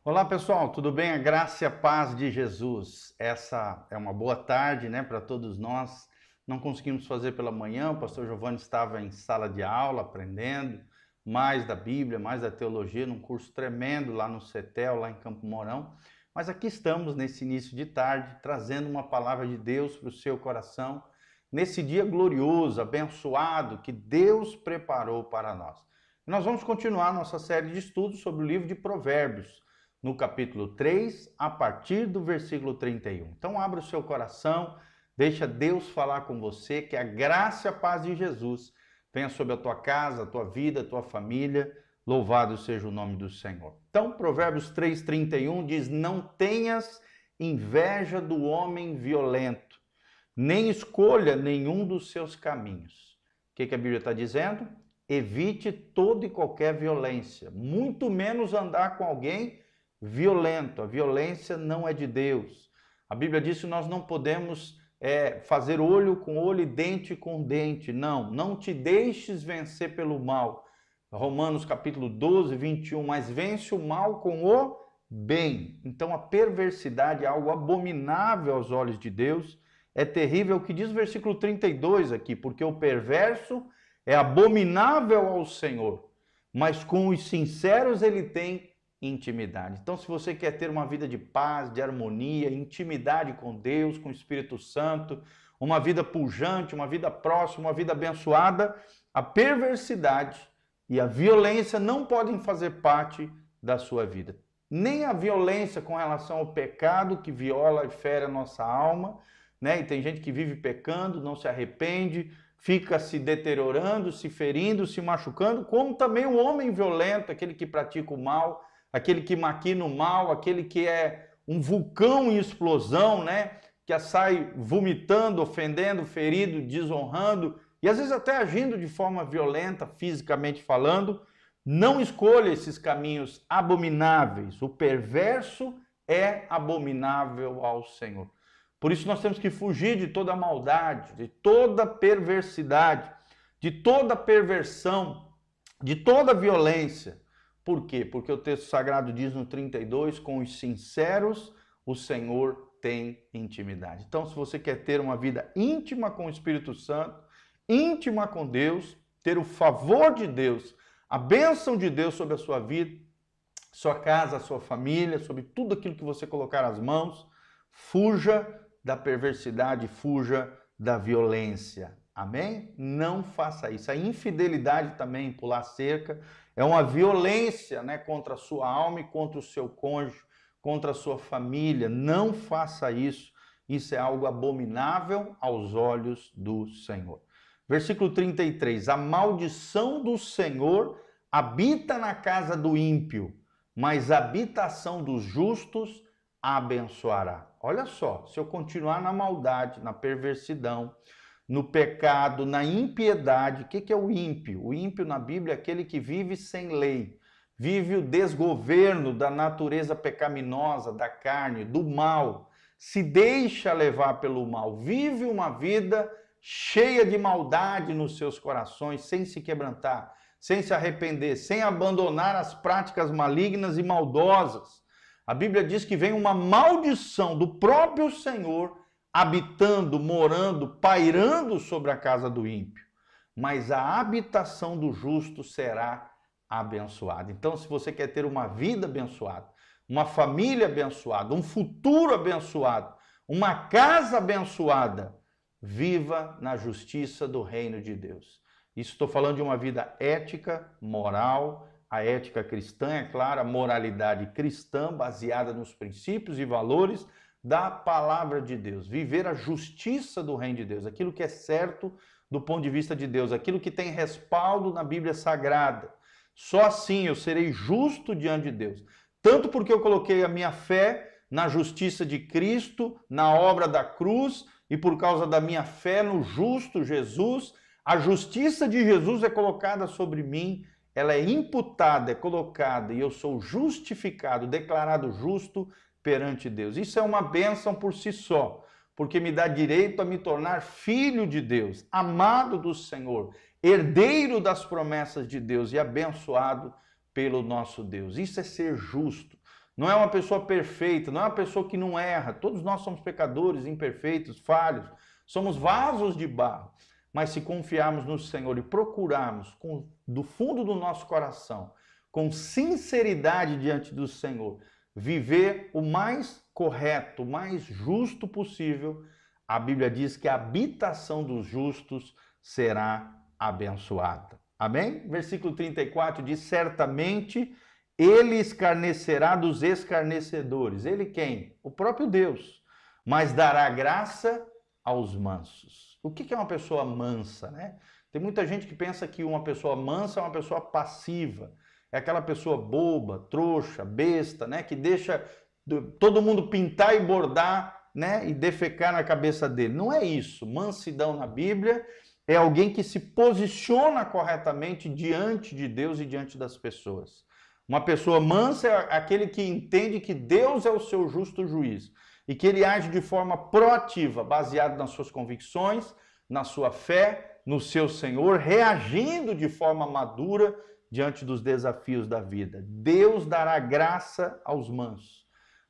Olá pessoal, tudo bem? A graça e a paz de Jesus. Essa é uma boa tarde, né, para todos nós. Não conseguimos fazer pela manhã, o pastor Giovanni estava em sala de aula aprendendo mais da Bíblia, mais da teologia, num curso tremendo lá no CETEL, lá em Campo Mourão. Mas aqui estamos nesse início de tarde, trazendo uma palavra de Deus para o seu coração, nesse dia glorioso, abençoado que Deus preparou para nós. Nós vamos continuar nossa série de estudos sobre o livro de Provérbios, no capítulo 3, a partir do versículo 31. Então abra o seu coração, deixa Deus falar com você, que a graça e a paz de Jesus venha sobre a tua casa, a tua vida, a tua família. Louvado seja o nome do Senhor. Então, Provérbios 3:31 diz: não tenhas inveja do homem violento, nem escolha nenhum dos seus caminhos. O que a Bíblia está dizendo? Evite toda e qualquer violência, muito menos andar com alguém violento. A violência não é de Deus. A Bíblia diz que nós não podemos fazer olho com olho e dente com dente. Não te deixes vencer pelo mal. Romanos capítulo 12, 21, mas vence o mal com o bem. Então a perversidade é algo abominável aos olhos de Deus. É terrível o que diz o versículo 32 aqui, porque o perverso é abominável ao Senhor, mas com os sinceros ele tem intimidade. Então, se você quer ter uma vida de paz, de harmonia, intimidade com Deus, com o Espírito Santo, uma vida pujante, uma vida próxima, uma vida abençoada, a perversidade e a violência não podem fazer parte da sua vida. Nem a violência com relação ao pecado que viola e fere a nossa alma, né? E tem gente que vive pecando, não se arrepende, fica se deteriorando, se ferindo, se machucando, como também o homem violento, aquele que pratica o mal, aquele que maquina o mal, aquele que é um vulcão em explosão, né? Que sai vomitando, ofendendo, ferido, desonrando e às vezes até agindo de forma violenta, fisicamente falando. Não escolha esses caminhos abomináveis. O perverso é abominável ao Senhor. Por isso nós temos que fugir de toda maldade, de toda perversidade, de toda perversão, de toda violência. Por quê? Porque o texto sagrado diz no 32, com os sinceros o Senhor tem intimidade. Então, se você quer ter uma vida íntima com o Espírito Santo, íntima com Deus, ter o favor de Deus, a bênção de Deus sobre a sua vida, sua casa, sua família, sobre tudo aquilo que você colocar as mãos, fuja da perversidade, fuja da violência. Amém? Não faça isso. A infidelidade também, pular cerca, é uma violência, né, contra a sua alma e contra o seu cônjuge, contra a sua família. Não faça isso. Isso é algo abominável aos olhos do Senhor. Versículo 33. A maldição do Senhor habita na casa do ímpio, mas a habitação dos justos abençoará. Olha só, se eu continuar na maldade, na perversidão, no pecado, na impiedade. O que é o ímpio? O ímpio na Bíblia é aquele que vive sem lei, vive o desgoverno da natureza pecaminosa, da carne, do mal, se deixa levar pelo mal, vive uma vida cheia de maldade nos seus corações, sem se quebrantar, sem se arrepender, sem abandonar as práticas malignas e maldosas. A Bíblia diz que vem uma maldição do próprio Senhor habitando, morando, pairando sobre a casa do ímpio. Mas a habitação do justo será abençoada. Então, se você quer ter uma vida abençoada, uma família abençoada, um futuro abençoado, uma casa abençoada, viva na justiça do reino de Deus. Isso estou falando de uma vida ética, moral, a ética cristã, é claro, a moralidade cristã baseada nos princípios e valores da palavra de Deus. Viver a justiça do reino de Deus, aquilo que é certo do ponto de vista de Deus, aquilo que tem respaldo na Bíblia Sagrada. Só assim eu serei justo diante de Deus. Tanto porque eu coloquei a minha fé na justiça de Cristo, na obra da cruz, e por causa da minha fé no justo Jesus, a justiça de Jesus é colocada sobre mim, ela é imputada, é colocada, e eu sou justificado, declarado justo perante Deus. Isso é uma bênção por si só, porque me dá direito a me tornar filho de Deus, amado do Senhor, herdeiro das promessas de Deus e abençoado pelo nosso Deus. Isso é ser justo. não é uma pessoa perfeita, não é uma pessoa que não erra. Todos nós somos pecadores, imperfeitos, falhos, somos vasos de barro. Mas se confiarmos no Senhor e procurarmos do fundo do nosso coração, com sinceridade diante do Senhor, viver o mais correto, o mais justo possível, a Bíblia diz que a habitação dos justos será abençoada. Amém? Versículo 34 diz: certamente ele escarnecerá dos escarnecedores. Ele quem? O próprio Deus. Mas dará graça aos mansos. O que é uma pessoa mansa, né? Tem muita gente que pensa que uma pessoa mansa é uma pessoa passiva. É aquela pessoa boba, trouxa, besta, né? Que deixa todo mundo pintar e bordar, né? E defecar na cabeça dele. Não é isso. Mansidão na Bíblia é alguém que se posiciona corretamente diante de Deus e diante das pessoas. Uma pessoa mansa é aquele que entende que Deus é o seu justo juiz e que ele age de forma proativa, baseado nas suas convicções, na sua fé, no seu Senhor, reagindo de forma madura diante dos desafios da vida. Deus dará graça aos mansos,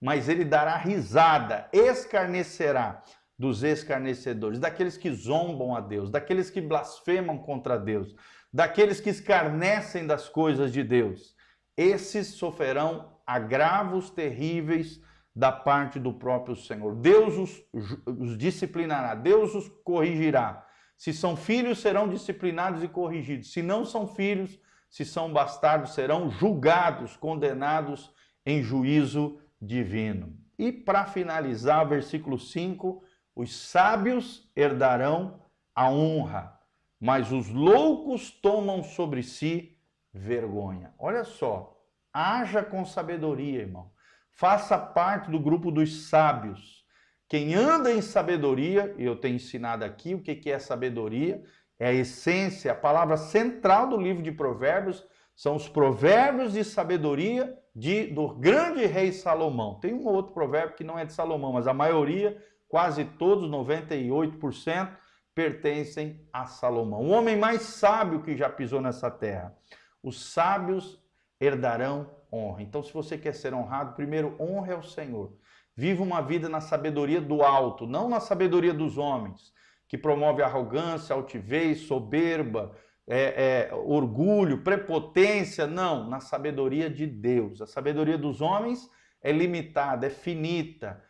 mas ele dará risada, escarnecerá dos escarnecedores, daqueles que zombam a Deus, daqueles que blasfemam contra Deus, daqueles que escarnecem das coisas de Deus. Esses sofrerão agravos terríveis da parte do próprio Senhor. Deus os disciplinará, Deus os corrigirá. Se são filhos, serão disciplinados e corrigidos. Se não são filhos, se são bastardos, serão julgados, condenados em juízo divino. E para finalizar, versículo 5, os sábios herdarão a honra, mas os loucos tomam sobre si vergonha. Olha só, haja com sabedoria, irmão. Faça parte do grupo dos sábios. Quem anda em sabedoria, e eu tenho ensinado aqui o que é sabedoria, é a essência, a palavra central do livro de Provérbios, são os provérbios de sabedoria do grande rei Salomão. Tem um outro provérbio que não é de Salomão, mas a maioria, quase todos, 98%, pertencem a Salomão. O homem mais sábio que já pisou nessa terra. Os sábios herdarão honra. Então, se você quer ser honrado, primeiro honre ao Senhor. Viva uma vida na sabedoria do alto, não na sabedoria dos homens, que promove arrogância, altivez, soberba, orgulho, prepotência. Não, na sabedoria de Deus. A sabedoria dos homens é limitada, é finita,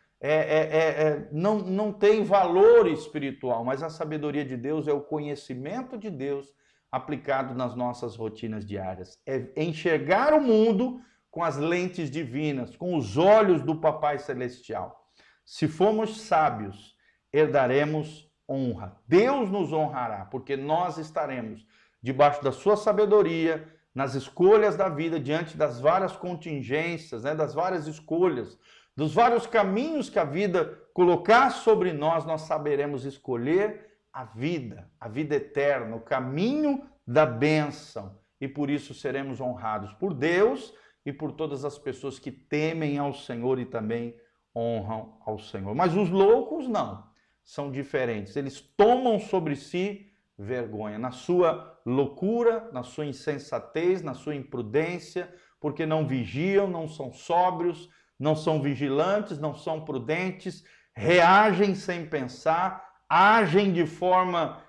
não tem valor espiritual, mas a sabedoria de Deus é o conhecimento de Deus aplicado nas nossas rotinas diárias. É enxergar o mundo com as lentes divinas, com os olhos do Papai Celestial. Se formos sábios, herdaremos honra. Deus nos honrará, porque nós estaremos debaixo da sua sabedoria, nas escolhas da vida, diante das várias contingências, né, das várias escolhas, dos vários caminhos que a vida colocar sobre nós, nós saberemos escolher a vida eterna, o caminho da bênção. E por isso seremos honrados por Deus e por todas as pessoas que temem ao Senhor e também honram ao Senhor. Mas os loucos não, são diferentes. Eles tomam sobre si vergonha, na sua loucura, na sua insensatez, na sua imprudência, porque não vigiam, não são sóbrios, não são vigilantes, não são prudentes, reagem sem pensar, agem de forma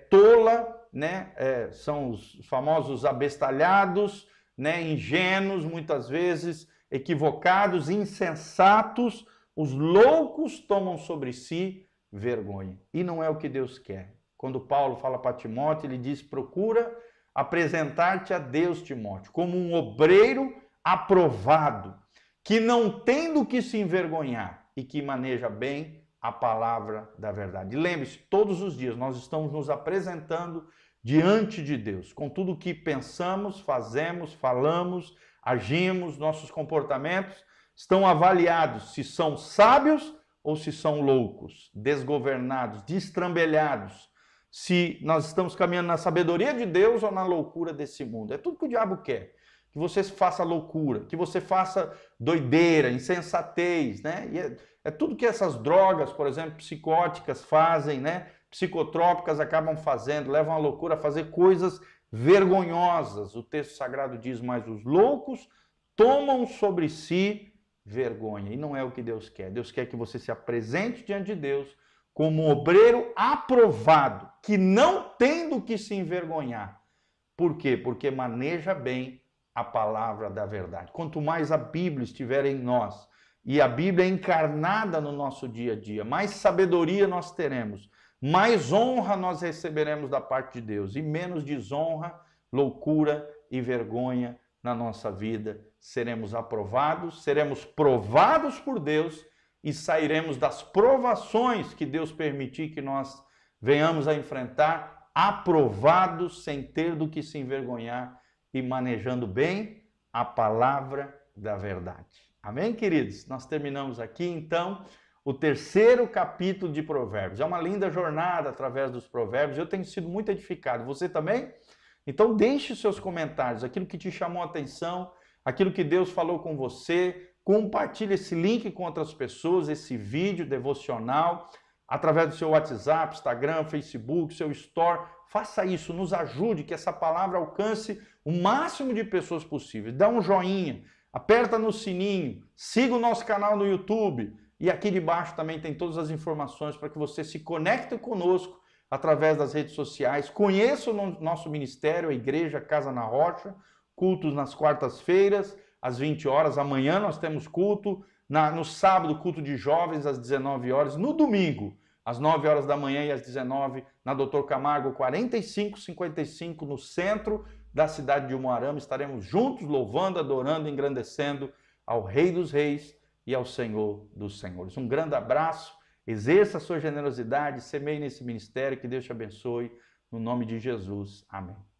tola, né? São os famosos abestalhados, né? Ingênuos, muitas vezes equivocados, insensatos. Os loucos tomam sobre si vergonha. E não é o que Deus quer. Quando Paulo fala para Timóteo, ele diz: procura apresentar-te a Deus, Timóteo, como um obreiro aprovado, que não tem do que se envergonhar e que maneja bem a palavra da verdade. Lembre-se, todos os dias nós estamos nos apresentando diante de Deus, com tudo o que pensamos, fazemos, falamos, agimos, nossos comportamentos estão avaliados se são sábios ou se são loucos, desgovernados, destrambelhados, se nós estamos caminhando na sabedoria de Deus ou na loucura desse mundo. É tudo que o diabo quer. Que você faça loucura, que você faça doideira, insensatez, né? E é tudo que essas drogas, por exemplo, psicóticas fazem, né? Psicotrópicas acabam fazendo, levam a loucura a fazer coisas vergonhosas. O texto sagrado diz: mas os loucos tomam sobre si vergonha. E não é o que Deus quer. Deus quer que você se apresente diante de Deus como um obreiro aprovado, que não tem do que se envergonhar. Por quê? Porque maneja bem a palavra da verdade. Quanto mais a Bíblia estiver em nós, e a Bíblia é encarnada no nosso dia a dia, mais sabedoria nós teremos, mais honra nós receberemos da parte de Deus, e menos desonra, loucura e vergonha na nossa vida. Seremos aprovados, seremos provados por Deus e sairemos das provações que Deus permitir que nós venhamos a enfrentar, aprovados, sem ter do que se envergonhar e manejando bem a palavra da verdade. Amém, queridos? Nós terminamos aqui, então, o terceiro capítulo de Provérbios. É uma linda jornada através dos provérbios. Eu tenho sido muito edificado. Você também? Então, deixe seus comentários, aquilo que te chamou a atenção, aquilo que Deus falou com você. Compartilhe esse link com outras pessoas, esse vídeo devocional, através do seu WhatsApp, Instagram, Facebook, seu Store. Faça isso, nos ajude, que essa palavra alcance o máximo de pessoas possível. Dá um joinha, aperta no sininho, siga o nosso canal no YouTube. E aqui debaixo também tem todas as informações para que você se conecte conosco através das redes sociais. Conheça o nosso ministério, a Igreja Casa na Rocha, cultos nas quartas-feiras, às 20 horas. Amanhã nós temos culto, no sábado, culto de jovens, às 19 horas. No domingo, às 9 horas da manhã e às 19, na Doutor Camargo, 4555, no centro da cidade de Umuarama. Estaremos juntos, louvando, adorando, engrandecendo ao Rei dos Reis e ao Senhor dos Senhores. Um grande abraço, exerça a sua generosidade, semeie nesse ministério, que Deus te abençoe, no nome de Jesus. Amém.